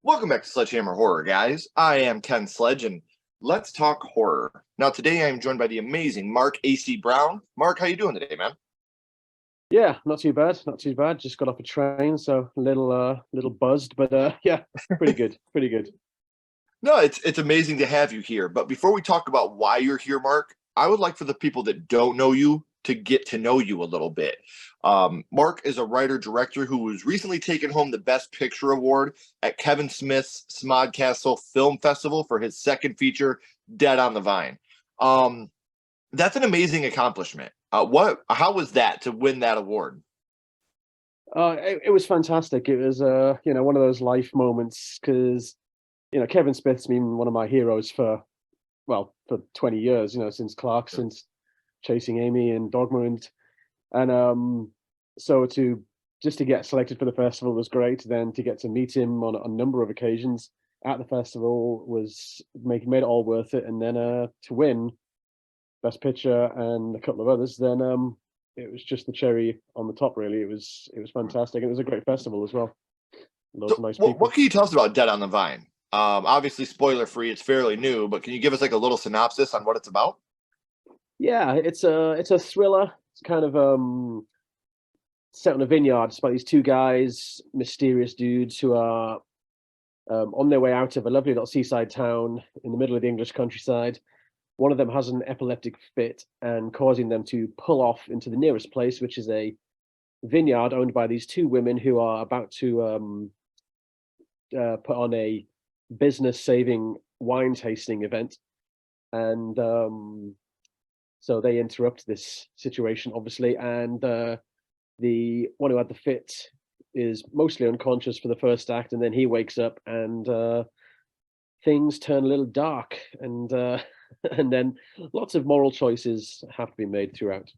Welcome back to Sledgehammer Horror, guys. I am Ken Sledge, and let's talk horror. Now, today I am joined by the amazing Mark A.C. Brown. Mark, how you doing today, man? Yeah, not too bad. Not too bad. Just got off a train, so a little buzzed, but yeah, pretty good. Pretty good. No, it's amazing to have you here. But before we talk about why you're here, Mark, I would like for the people that don't know you to get to know you a little bit. Mark is a writer-director who was recently taken home the Best Picture Award at Kevin Smith's Smodcastle Film Festival for his second feature, Dead on the Vine. That's an amazing accomplishment. How was that to win that award? It was fantastic. It was one of those life moments because Kevin Smith's been one of my heroes for 20 years. Since Clark, since Chasing Amy and Dogma, and so to get selected for the festival was great. Then to get to meet him on a number of occasions at the festival was made it all worth it. And then to win Best Picture and a couple of others, then it was just the cherry on the top. Really, it was fantastic. It was a great festival as well. Loads of So, nice people. what can you tell us about Dead on the Vine? Obviously, spoiler free. It's fairly new, but can you give us like a little synopsis on what it's about? Yeah, it's a thriller. It's kind of set on a vineyard. It's about these two guys, mysterious dudes who are on their way out of a lovely little seaside town in the middle of the English countryside. One of them has an epileptic fit and causing them to pull off into the nearest place, which is a vineyard owned by these two women who are about to put on a business saving wine tasting event. And so they interrupt this situation, obviously. And the one who had the fit is mostly unconscious for the first act. And then he wakes up and things turn a little dark. And and then lots of moral choices have to be made throughout.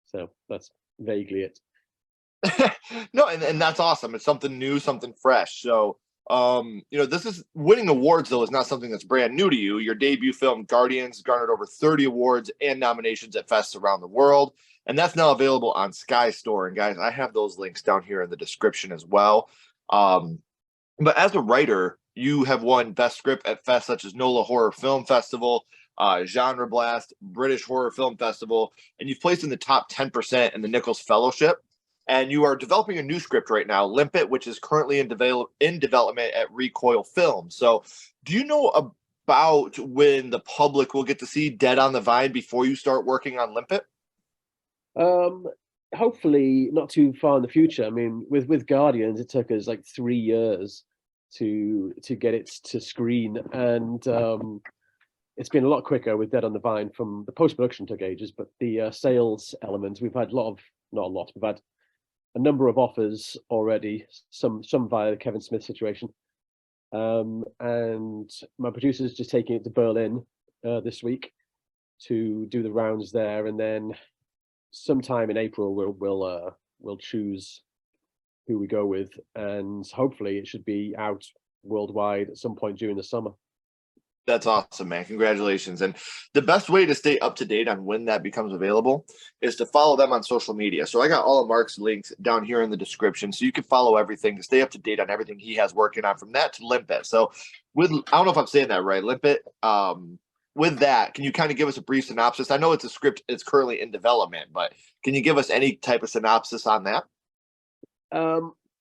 So that's vaguely it. No, and that's awesome. It's something new, something fresh. So, this is winning awards though is not something that's brand new to you. Your debut film Guardians garnered over 30 awards and nominations at fests around the world, and that's now available on Sky Store. And guys, I have those links down here in the description as well. But as a writer, you have won Best Script at fests such as NOLA Horror Film Festival, Genre Blast, British Horror Film Festival, and you've placed in the top 10% in the Nichols Fellowship. And you are developing a new script right now, Limpet, which is currently in development at Recoil Films. So, do you know about when the public will get to see Dead on the Vine before you start working on Limpet? Um, Hopefully not too far in the future. I mean, with Guardians, it took us like 3 years to get it to screen, and it's been a lot quicker with Dead on the Vine. From the post production took ages, but the sales element, we've had not a lot. We've had a number of offers already, some via the Kevin Smith situation. And my producer's just taking it to Berlin this week to do the rounds there, and then sometime in April we'll choose who we go with, and hopefully it should be out worldwide at some point during the summer. That's awesome, man. Congratulations. And the best way to stay up to date on when that becomes available is to follow them on social media. So I got all of Mark's links down here in the description, so you can follow everything to stay up to date on everything he has working on, from that to Limpet. So I don't know if I'm saying that right, Limpet. With that, can you kind of give us a brief synopsis? I know it's a script, it's currently in development, but can you give us any type of synopsis on that?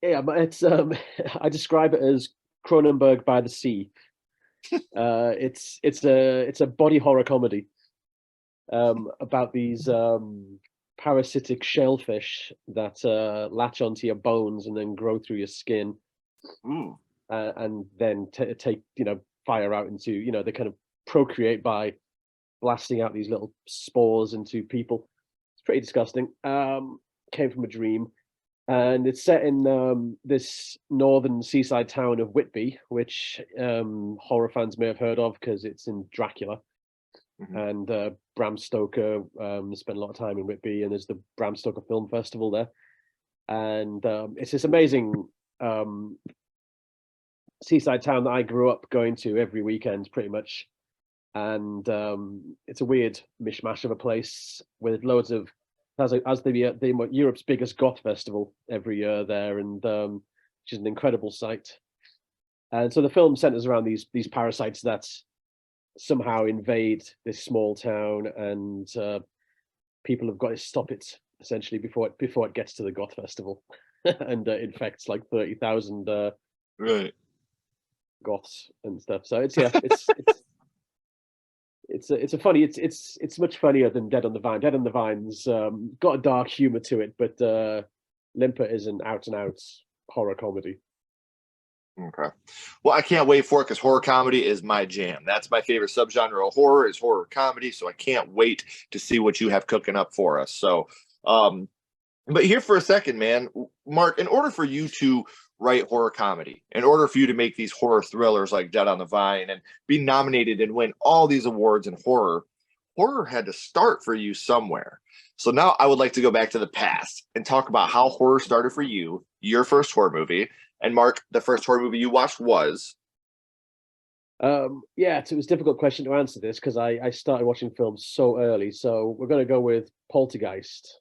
Yeah, but it's I describe it as Cronenberg by the sea. It's a body horror comedy about these parasitic shellfish that latch onto your bones and then grow through your skin, Ooh. and then take fire out into they kind of procreate by blasting out these little spores into people. It's pretty disgusting. Came from a dream. And it's set in this northern seaside town of Whitby, which horror fans may have heard of because it's in Dracula. Mm-hmm. And Bram Stoker spent a lot of time in Whitby, and there's the Bram Stoker Film Festival there. And it's this amazing seaside town that I grew up going to every weekend, pretty much. And it's a weird mishmash of a place with loads of as the Europe's biggest goth festival every year there, and which is an incredible sight. And so the film centers around these parasites that somehow invade this small town, and people have got to stop it essentially before it gets to the goth festival and infects like 30,000 Right. goths and stuff. So it's a funny, it's much funnier than Dead on the Vine. Dead on the Vine's got a dark humor to it, but Limper is an out and out horror comedy. Okay. Well, I can't wait for it because horror comedy is my jam. That's my favorite subgenre of horror is horror comedy. So I can't wait to see what you have cooking up for us. So, but here for a second, man, Mark, in order for you to write horror comedy, in order for you to make these horror thrillers like Dead on the Vine and be nominated and win all these awards in horror, horror had to start for you somewhere. So now I would like to go back to the past and talk about how horror started for you, your first horror movie. And Mark, the first horror movie you watched was? Yeah, it was a difficult question to answer this because I started watching films so early. So we're going to go with Poltergeist.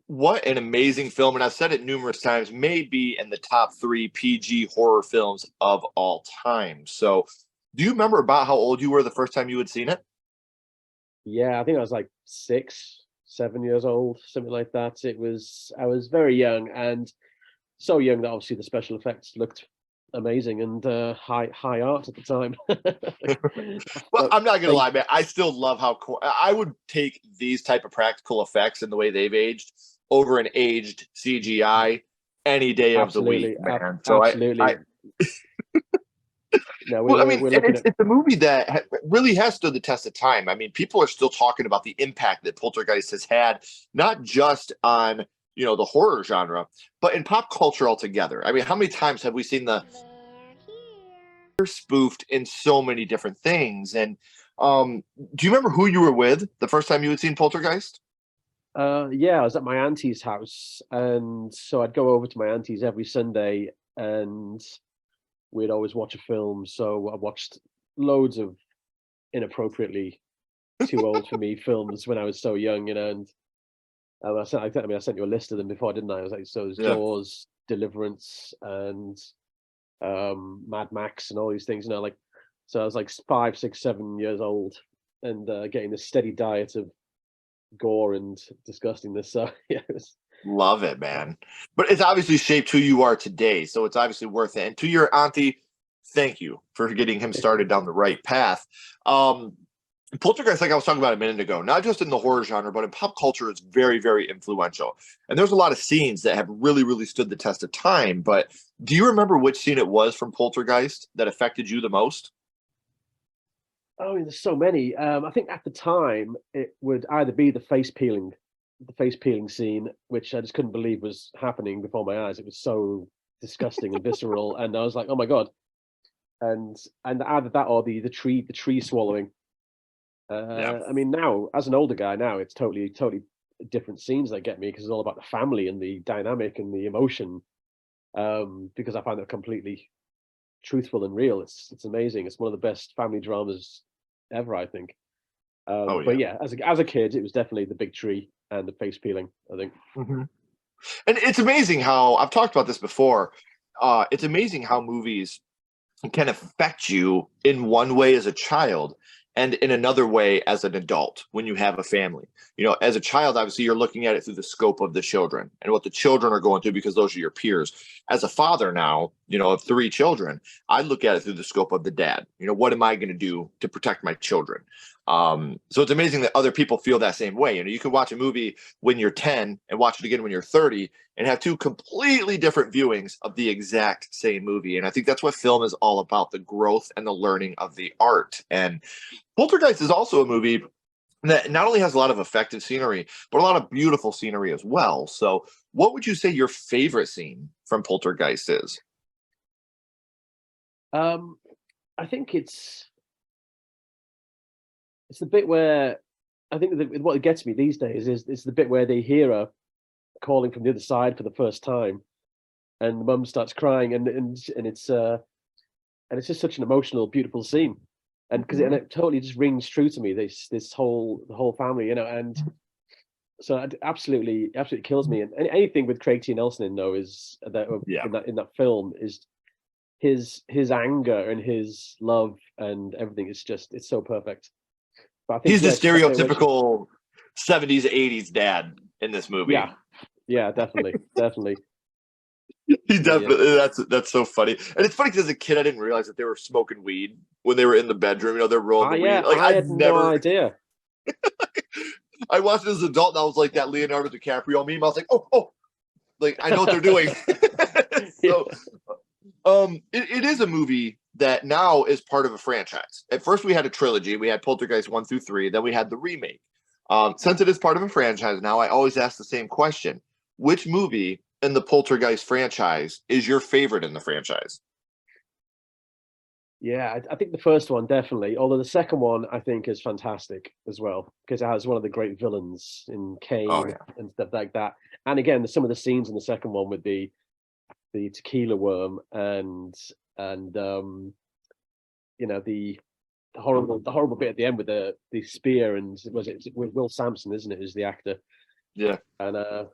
What an amazing film. And I've said it numerous times, may be in the top 3 PG horror films of all time. So do you remember about how old you were the first time you had seen it? Yeah, I think I was like 6, 7 years old, something like that. I was very young, and so young that obviously the special effects looked amazing and high art at the time. Well, But I'm not gonna they lie, man. I still love how I would take these type of practical effects and the way they've aged over an aged CGI any day of the week, absolutely, man. So I absolutely. No, well, I mean, we're and looking at. it's a movie that really has stood the test of time. I mean, people are still talking about the impact that Poltergeist has had, not just on the horror genre, but in pop culture altogether. I mean, how many times have we seen the spoofed in so many different things? And do you remember who you were with the first time you had seen Poltergeist? Yeah, I was at my auntie's house, and so I'd go over to my auntie's every Sunday, and we'd always watch a film. So I watched loads of inappropriately too old for me films when I was so young, and I sent you a list of them before, didn't I? I was like, so it was Yeah. Jaws, Deliverance, and Mad Max, and all these things. Like, so I was like 5, 6, 7 years old, and getting this steady diet of gore and disgustingness. So yeah, Love it, man. But it's obviously shaped who you are today. So it's obviously worth it. And to your auntie, thank you for getting him started down the right path. Um, Poltergeist, like I was talking about a minute ago, not just in the horror genre, but in pop culture, it's very, very influential. And there's a lot of scenes that have really, really stood the test of time. But do you remember which scene it was from Poltergeist that affected you the most? oh, there's so many. I think at the time it would either be the face peeling scene, which I just couldn't believe was happening before my eyes. It was so disgusting and visceral, and I was like, oh my god. And either that or the tree swallowing. Yeah. I mean, now as an older guy, now it's totally different scenes that get me because it's all about the family and the dynamic and the emotion. Because I find it completely truthful and real. It's amazing. It's one of the best family dramas ever, I think. Oh, But yeah. yeah, as a kid, it was definitely the big tree and the face peeling, I think. Mhm. And it's amazing how I've talked about this before. It's amazing how movies can affect you in one way as a child and in another way as an adult when you have a family. As a child, obviously, you're looking at it through the scope of the children and what the children are going through because those are your peers. As a father now, of 3 children, I look at it through the scope of the dad. What am I going to do to protect my children? So it's amazing that other people feel that same way. You can watch a movie when you're 10 and watch it again when you're 30 and have 2 completely different viewings of the exact same movie. And I think that's what film is all about, the growth and the learning of the art. And Poltergeist is also a movie that not only has a lot of effective scenery, but a lot of beautiful scenery as well. So what would you say your favorite scene from Poltergeist is? Um, I think it's the bit where I think that what gets me these days is it's the bit where they hear her calling from the other side for the first time, and the mum starts crying, and it's just such an emotional, beautiful scene, and Mhm. it totally just rings true to me. This whole the whole family, and so it absolutely kills me. And anything with Craig T. Nelson in though is that Yeah. in that film is his anger and his love and everything is just it's so perfect. But I think He's the especially when stereotypical 70s, 80s dad in this movie. yeah, definitely, definitely. He Yeah. definitely that's so funny. And it's funny because as a kid I didn't realize that they were smoking weed when they were in the bedroom. They're rolling the weed. Yeah, Like I I've had no never idea. I watched it as an adult and I was like that Leonardo DiCaprio meme. I was like, oh, like I know what they're doing. Yeah. So it is a movie that now is part of a franchise. At first we had a trilogy. We had Poltergeist 1 through 3, then we had the remake. Since it is part of a franchise now, I always ask the same question. Which movie in the Poltergeist franchise is your favorite in the franchise? Yeah, I think the first one definitely. Although the second one I think is fantastic as well because it has one of the great villains in Oh Kane yeah. and stuff like that. And again, some of the scenes in the second one with the tequila worm and the horrible bit at the end with the spear and was it with Will Sampson, isn't it? Is the actor Yeah. and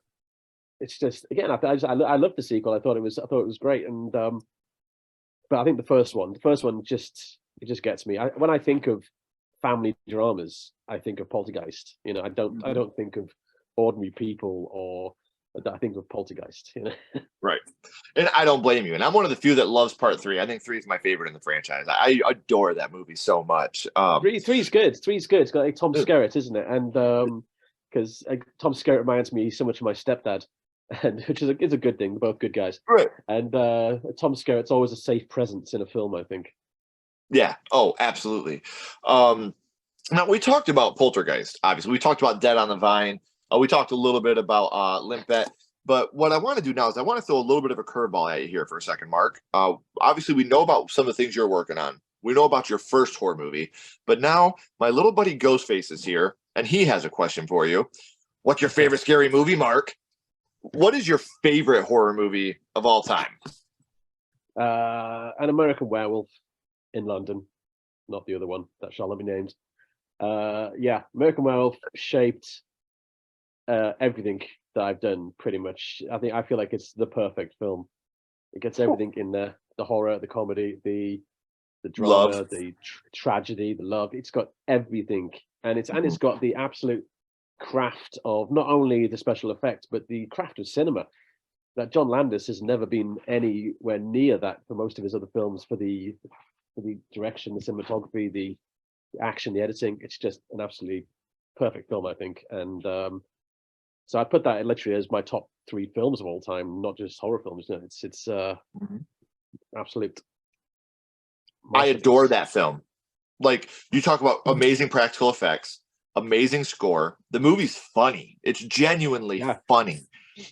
it's just again I love the sequel. I thought it was great and but I think the first one just gets me. When I think of family dramas, I think of Poltergeist. I don't think of ordinary people or I think of Poltergeist. Right. And I don't blame you. And I'm one of the few that loves part three. I think three is my favorite in the franchise. I adore that movie so much. Three's good. Three's good. It's got like Tom Skerritt, isn't it? And because Tom Skerritt reminds me so much of my stepdad, and which is a good thing. They're both good guys. Right. And Tom Skerritt's always a safe presence in a film, I think. Yeah. Oh, absolutely. Now we talked about Poltergeist. Obviously, we talked about Dead on the Vine. We talked a little bit about Limpet. But what I want to do now is I want to throw a little bit of a curveball at you here for a second, Mark. Obviously, we know about some of the things you're working on. We know about your first horror movie, but now my little buddy Ghostface is here, and he has a question for you. What's your favorite scary movie, Mark? What is your favorite horror movie of all time? An American Werewolf in London, not the other one that shall not be named. Yeah, American Werewolf shaped everything that I've done pretty much. I feel like it's the perfect film. It gets everything in there: the horror, the comedy, the Love. drama, the tragedy, the love. It's got everything, and it's got the absolute craft of not only the special effects but the craft of cinema. That John Landis has never been anywhere near that for most of his other films. For the direction, the cinematography, the action, the editing. It's just an absolutely perfect film, I think. And so I put that literally as my top three films of all time, not just horror films. It's absolute. I adore that film. Like you talk about amazing practical effects, amazing score. The movie's funny. It's genuinely funny.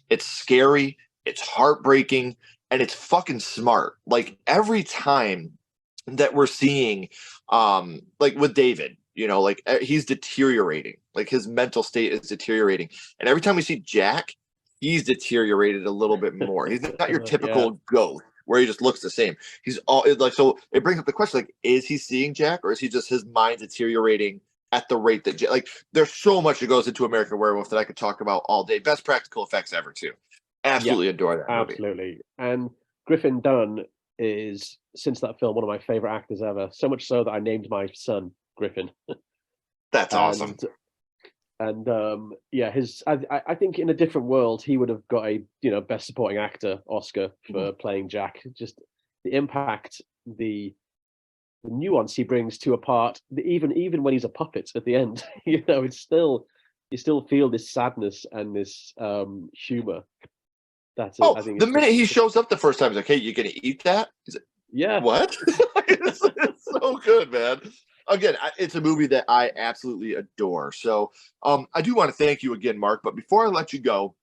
It's scary. It's heartbreaking, and it's fucking smart. Like every time that we're seeing, like with David, like he's deteriorating. Like his mental state is deteriorating, and every time we see Jack, he's deteriorated a little bit more. He's not your typical ghost where he just looks the same. He's all like, so it brings up the question, like, is he seeing Jack or is he just his mind deteriorating at the rate that like there's so much that goes into American Werewolf that I could talk about all day. Best practical effects ever too. Absolutely adore that movie. Absolutely. And Griffin Dunn is, since that film, one of my favorite actors ever. So much so that I named my son Griffin. That's awesome. And I think in a different world he would have got a best supporting actor Oscar for playing Jack. Just the impact, the nuance he brings to a part, even when he's a puppet at the end, it's still you still feel this sadness and this humor. That's it. I think the minute he shows up the first time, he's like, "Hey, you gonna eat that?" He's like, yeah, what? it's so good, man. Again, it's a movie that I absolutely adore. So I do want to thank you again, Mark. But before I let you go,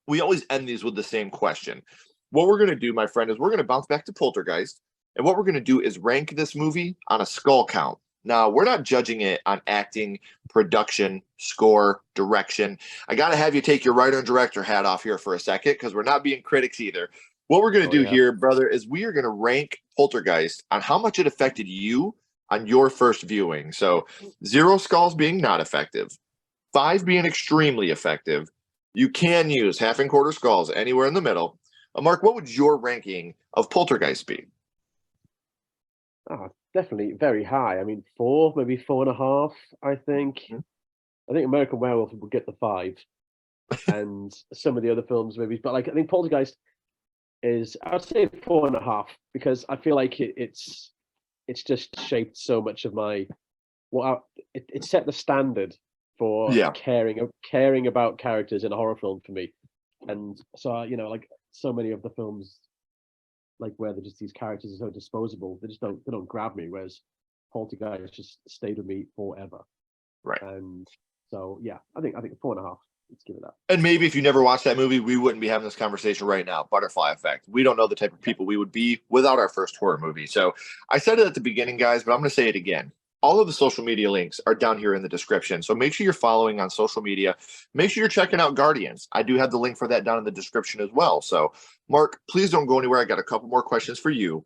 we always end these with the same question. What we're going to do, my friend, is we're going to bounce back to Poltergeist. And what we're going to do is rank this movie on a skull count. Now, we're not judging it on acting, production, score, direction. I got to have you take your writer and director hat off here for a second because we're not being critics either. What we're going to do here, brother, is we are going to rank Poltergeist on how much it affected you on your first viewing. So 0 skulls being not effective, 5 being extremely effective. You can use half and quarter skulls anywhere in the middle. Mark, what would your ranking of Poltergeist be? Oh, definitely very high. I mean, 4, maybe 4.5, I think. Mhm. I think American Werewolf would get the 5, and some of the other films maybe, but, like, I think Poltergeist is, I would say 4.5, because I feel like it's just shaped so much of my what I it set the standard for Yeah. caring about characters in a horror film for me. And so, like, so many of the films, like, where they're just these characters are so disposable, they don't grab me, whereas Poltergeist just stayed with me forever. Right. And so, yeah, I think 4.5. Let's give it that. And maybe if you never watched that movie, we wouldn't be having this conversation right now. Butterfly effect. We don't know the type of people we would be without our first horror movie. So I said it at the beginning, guys, but I'm going to say it again. All of the social media links are down here in the description. So make sure you're following on social media. Make sure you're checking out Guardians. I do have the link for that down in the description as well. So, Mark, please don't go anywhere. I got a couple more questions for you.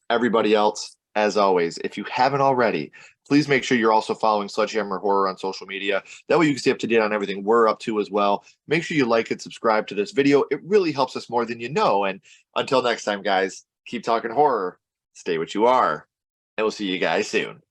Everybody else, as always, if you haven't already, please make sure you're also following Sledgehammer Horror on social media. That way you can stay up to date on everything we're up to as well. Make sure you like and subscribe to this video. It really helps us more than you know. And until next time, guys, keep talking horror, stay what you are, and we'll see you guys soon.